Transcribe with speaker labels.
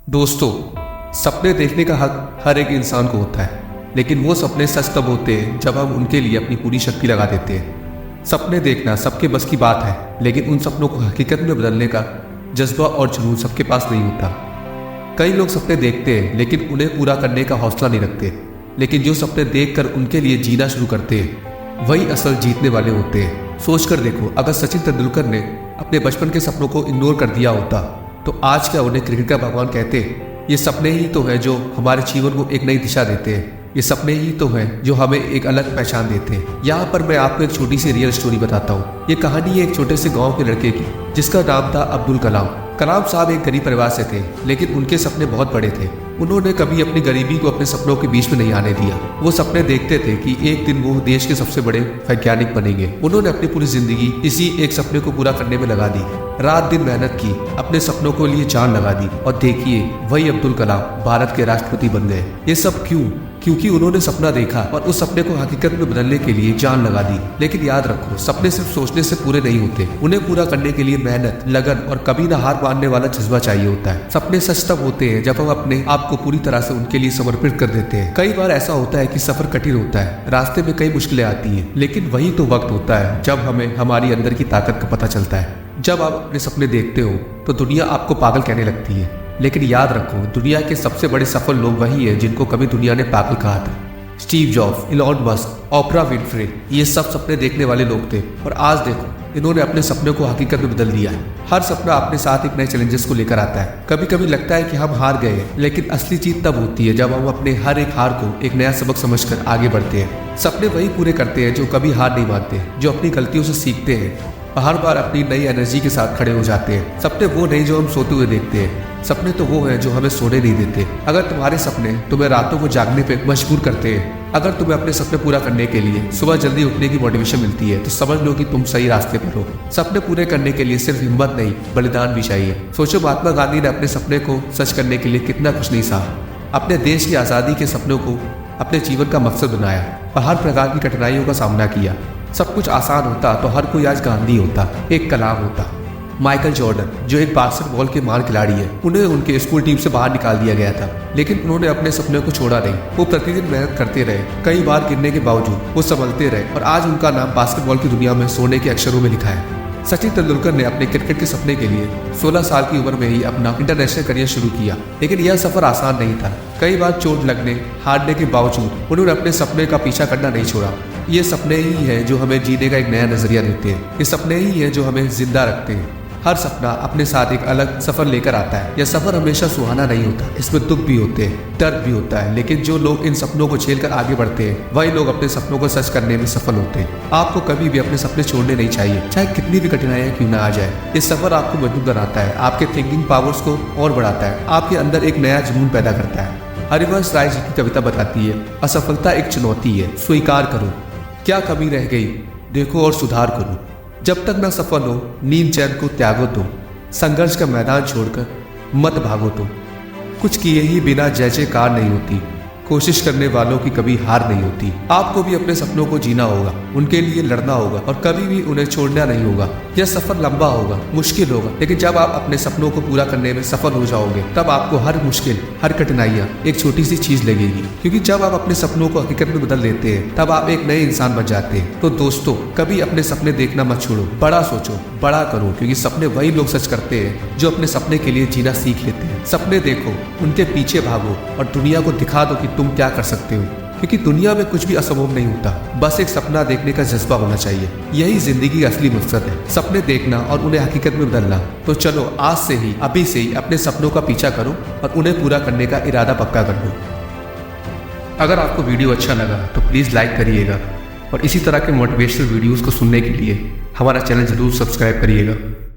Speaker 1: दोस्तों, सपने देखने का हक हर एक इंसान को होता है, लेकिन वो सपने सच तब होते हैं जब हम उनके लिए अपनी पूरी शक्ति लगा देते हैं। सपने देखना सबके बस की बात है, लेकिन उन सपनों को हकीकत में बदलने का जज्बा और जुनून सबके पास नहीं होता। कई लोग सपने देखते हैं लेकिन उन्हें पूरा करने का हौसला नहीं रखते, लेकिन जो सपने देखकर उनके लिए जीना शुरू करते हैं वही असल जीतने वाले होते हैं। सोचकर देखो, अगर सचिन तेंदुलकर ने अपने बचपन के सपनों को इग्नोर कर दिया होता तो आज क्या उन्हें क्रिकेट का भगवान कहते? ये सपने ही तो हैं जो हमारे जीवन को एक नई दिशा देते हैं। ये सपने ही तो हैं जो हमें एक अलग पहचान देते हैं। यहाँ पर मैं आपको एक छोटी सी रियल स्टोरी बताता हूँ। ये कहानी है एक छोटे से गांव के लड़के की जिसका नाम था अब्दुल कलाम। कलाम साहब एक गरीब परिवार से थे, लेकिन उनके सपने बहुत बड़े थे। उन्होंने कभी अपनी गरीबी को अपने सपनों के बीच में नहीं आने दिया। वो सपने देखते थे कि एक दिन वो देश के सबसे बड़े वैज्ञानिक बनेंगे। उन्होंने अपनी पूरी जिंदगी इसी एक सपने को पूरा करने में लगा दी। रात दिन मेहनत की, अपने सपनों को लिए जान लगा दी, और देखिए वही अब्दुल कलाम भारत के राष्ट्रपति बन गए। ये सब क्यों? क्योंकि उन्होंने सपना देखा और उस सपने को हकीकत में बदलने के लिए जान लगा दी। लेकिन याद रखो, सपने सिर्फ सोचने से पूरे नहीं होते। उन्हें पूरा करने के लिए मेहनत, लगन और कभी ना हार मानने वाला जज्बा चाहिए होता है। सपने सच तब होते हैं जब हम अपने आप को पूरी तरह से उनके लिए समर्पित कर देते हैं। कई बार ऐसा होता है कि सफर कठिन होता है, रास्ते में कई मुश्किलें आती है, लेकिन वही तो वक्त होता है जब हमें हमारी अंदर की ताकत का पता चलता है। जब आप अपने सपने देखते हो तो दुनिया आपको पागल कहने लगती है, लेकिन याद रखो, दुनिया के सबसे बड़े सफल लोग वही है जिनको कभी दुनिया ने पागल कहा था। Steve jobs, Elon Musk, Oprah Winfrey, ये सब सपने देखने वाले लोग थे, और आज देखो इन्होंने अपने सपने को हकीकत में बदल दिया है। हर सपना अपने साथ एक नए चैलेंजेस को लेकर आता है। कभी कभी लगता है कि हम हार गए, लेकिन असली जीत तब होती है जब हम अपने हर एक हार को एक नया सबक समझकर आगे बढ़ते हैं। सपने वही पूरे करते हैं जो कभी हार नहीं मानते, जो अपनी गलतियों से सीखते हैं और हर बार अपनी नई एनर्जी के साथ खड़े हो जाते हैं। सपने वो नहीं जो हम सोते हुए देखते हैं, सपने तो वो हैं जो हमें सोने नहीं देते। अगर तुम्हारे सपने तुम्हें रातों को जागने पे मजबूर करते हैं, अगर तुम्हें अपने सपने पूरा करने के लिए सुबह जल्दी उठने की मोटिवेशन मिलती है, तो समझ लो कि तुम सही रास्ते पर हो। सपने पूरे करने के लिए सिर्फ हिम्मत नहीं, बलिदान भी चाहिए। सोचो, महात्मा गांधी ने अपने सपने को सच करने के लिए कितना कुछ नहीं सहा। अपने देश की आज़ादी के सपनों को अपने जीवन का मकसद बनाया और हर प्रकार की कठिनाइयों का सामना किया। सब कुछ आसान होता तो हर कोई आज गांधी होता, एक कलाम होता। माइकल जॉर्डन, जो एक बास्केटबॉल के महान खिलाड़ी है, उन्हें उनके स्कूल टीम से बाहर निकाल दिया गया था, लेकिन उन्होंने अपने सपने को छोड़ा नहीं। वो प्रतिदिन मेहनत करते रहे, कई बार गिरने के बावजूद वो संभलते रहे, और आज उनका नाम बास्केटबॉल की दुनिया में सोने के अक्षरों में लिखा है। सचिन तेंदुलकर ने अपने क्रिकेट के सपने के लिए 16 साल की उम्र में ही अपना इंटरनेशनल करियर शुरू किया, लेकिन यह सफर आसान नहीं था। कई बार चोट लगने, हारने के बावजूद उन्होंने अपने सपने का पीछा करना नहीं छोड़ा। ये सपने ही हैं जो हमें जीने का एक नया नजरिया देते हैं। ये सपने ही हैं जो हमें जिंदा रखते हैं। हर सपना अपने साथ एक अलग सफर लेकर आता है। यह सफर हमेशा सुहाना नहीं होता, इसमें दुख भी होते हैं, दर्द भी होता है, लेकिन जो लोग इन सपनों को झेलकर आगे बढ़ते हैं वही लोग अपने सपनों को सच करने में सफल होते हैं। आपको कभी भी अपने सपने छोड़ने नहीं चाहिए, चाहे कितनी भी कठिनाइयां क्यों ना आ जाए। ये सफर आपको मजबूत बनाता है, आपके थिंकिंग पावर्स को और बढ़ाता है, आपके अंदर एक नया जुनून पैदा करता है। हरिवंश राय जी की कविता बताती है, असफलता एक चुनौती है, स्वीकार करो। क्या कमी रह गई, देखो और सुधार करो। जब तक ना सफल हो, नींद चैन को त्यागो तुम। संघर्ष का मैदान छोड़कर मत भागो तुम। कुछ किए ही बिना जय जयकार नहीं होती, कोशिश करने वालों की कभी हार नहीं होती। आपको भी अपने सपनों को जीना होगा, उनके लिए लड़ना होगा, और कभी भी उन्हें छोड़ना नहीं होगा। यह सफर लंबा होगा, मुश्किल होगा, लेकिन जब आप अपने सपनों को पूरा करने में सफल हो जाओगे, तब आपको हर मुश्किल, हर कठिनाइयां एक छोटी सी चीज लगेगी। क्योंकि जब आप अपने सपनों को हकीकत में बदल लेते हैं, तब आप एक नए इंसान बन जाते हैं। तो दोस्तों, कभी अपने सपने देखना मत छोड़ो, बड़ा सोचो, बड़ा करो, क्योंकि सपने वही लोग सच करते हैं जो अपने सपने के लिए जीना सीख लेते हैं। सपने देखो, उनके पीछे भागो, और दुनिया को दिखा दो कि तुम क्या कर सकते हो, क्योंकि दुनिया में कुछ भी असंभव नहीं होता। बस एक सपना देखने का जज्बा होना चाहिए। यही जिंदगी का असली मकसद है, सपने देखना और उन्हें हकीकत में बदलना। तो चलो आज से ही, अभी से ही अपने सपनों का पीछा करो और उन्हें पूरा करने का इरादा पक्का कर लो। अगर आपको वीडियो अच्छा लगा तो प्लीज़ लाइक करिएगा, और इसी तरह के मोटिवेशनल वीडियोज़ को सुनने के लिए हमारा चैनल जरूर सब्सक्राइब करिएगा।